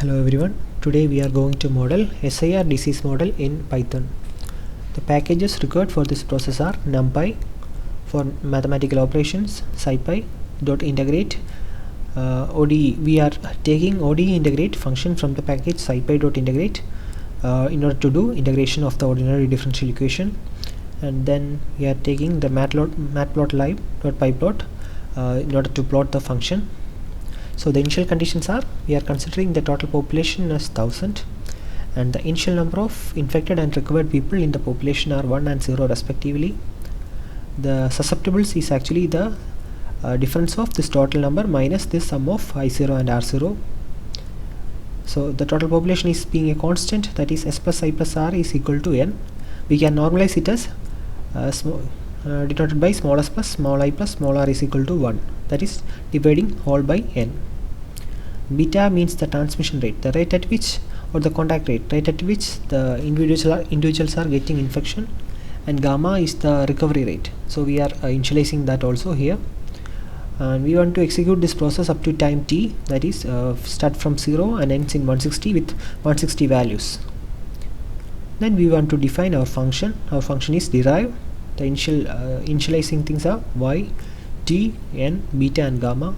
Hello everyone, today we are going to model SIR disease model in Python. The packages required for this process are numpy for mathematical operations, scipy, .integrate, ODE. We are taking ODE integrate function from the package scipy.integrate in order to do integration of the ordinary differential equation, and then we are taking the matplotlib.pyplot in order to plot the function. So the initial conditions are, we are considering the total population as 1000 and the initial number of infected and recovered people in the population are 1 and 0 respectively. The susceptibles is actually the difference of this total number minus this sum of I0 and R0. So the total population is being a constant, that is s plus I plus r is equal to n. We can normalize it as denoted by small s plus small I plus small r is equal to 1, that is dividing all by n. Beta means the transmission rate, the rate at which, or the contact rate at which the individuals are getting infection, and gamma is the recovery rate. So we are initializing that also here, and we want to execute this process up to time t, that is start from 0 and ends in 160 with 160 values. Then we want to define our function. Our function is derive. The initializing things are y, t, n, beta and gamma.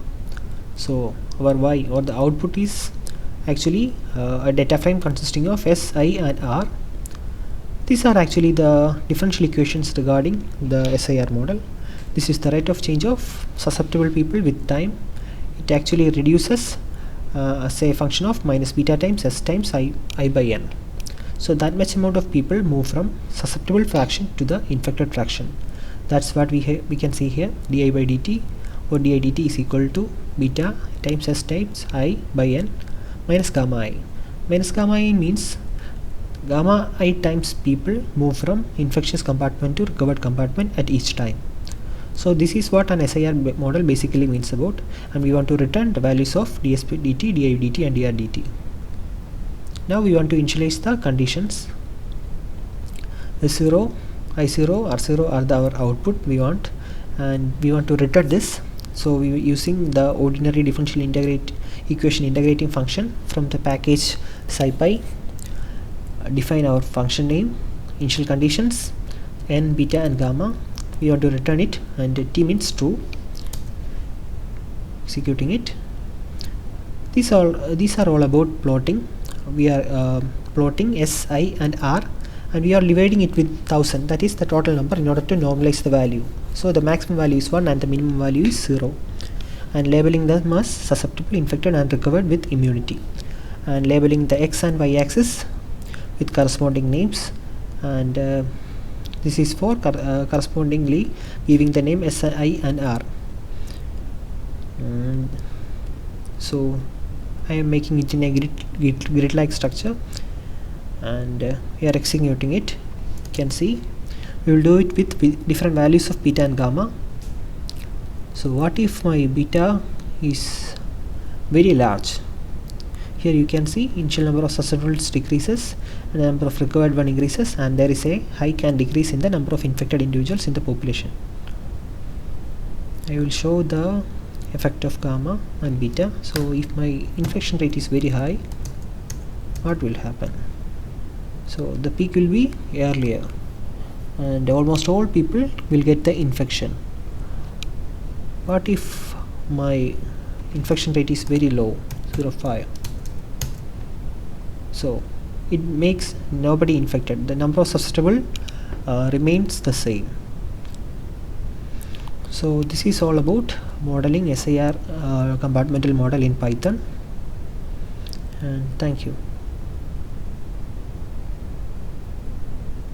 So our y, or the output, is actually a data frame consisting of s, I and r. These are actually the differential equations regarding the SIR model. This is the rate of change of susceptible people with time. It actually reduces say a function of minus beta times s times I by n. So that much amount of people move from susceptible fraction to the infected fraction. That's what we can see here. Di by dt or di dt is equal to beta times s times I by n minus gamma I. Minus gamma I means gamma I times people move from infectious compartment to recovered compartment at each time. So this is what an SIR model basically means about, and we want to return the values of ds dt, di dt and dr dt. Now we want to initialize the conditions. S0, I0, R0 are our output we want, and we want to return this. So we are using the ordinary differential equation integrating function from the package scipy. Define our function name, initial conditions, n, beta and gamma. We want to return it, and t means true. Executing it. These are all about plotting. We are plotting s, I and r, and we are dividing it with 1000, that is the total number, in order to normalize the value. So the maximum value is 1 and the minimum value is 0, and labeling them as susceptible, infected and recovered with immunity, and labeling the x and y axis with corresponding names, and this is for correspondingly giving the name s, I and r. And so I am making it in a grid like structure, and we are executing it. You can see we will do it with different values of beta and gamma. So what if my beta is very large? Here you can see initial number of susceptibles decreases and the number of recovered one increases, and there is a hike and decrease in the number of infected individuals in the population. I will show the effect of gamma and beta. So if my infection rate is very high, what will happen? So the peak will be earlier, and almost all people will get the infection. What if my infection rate is very low, 0.5? So it makes nobody infected. The number of susceptible remains the same. So this is all about modeling SIR compartmental model in Python, and thank you.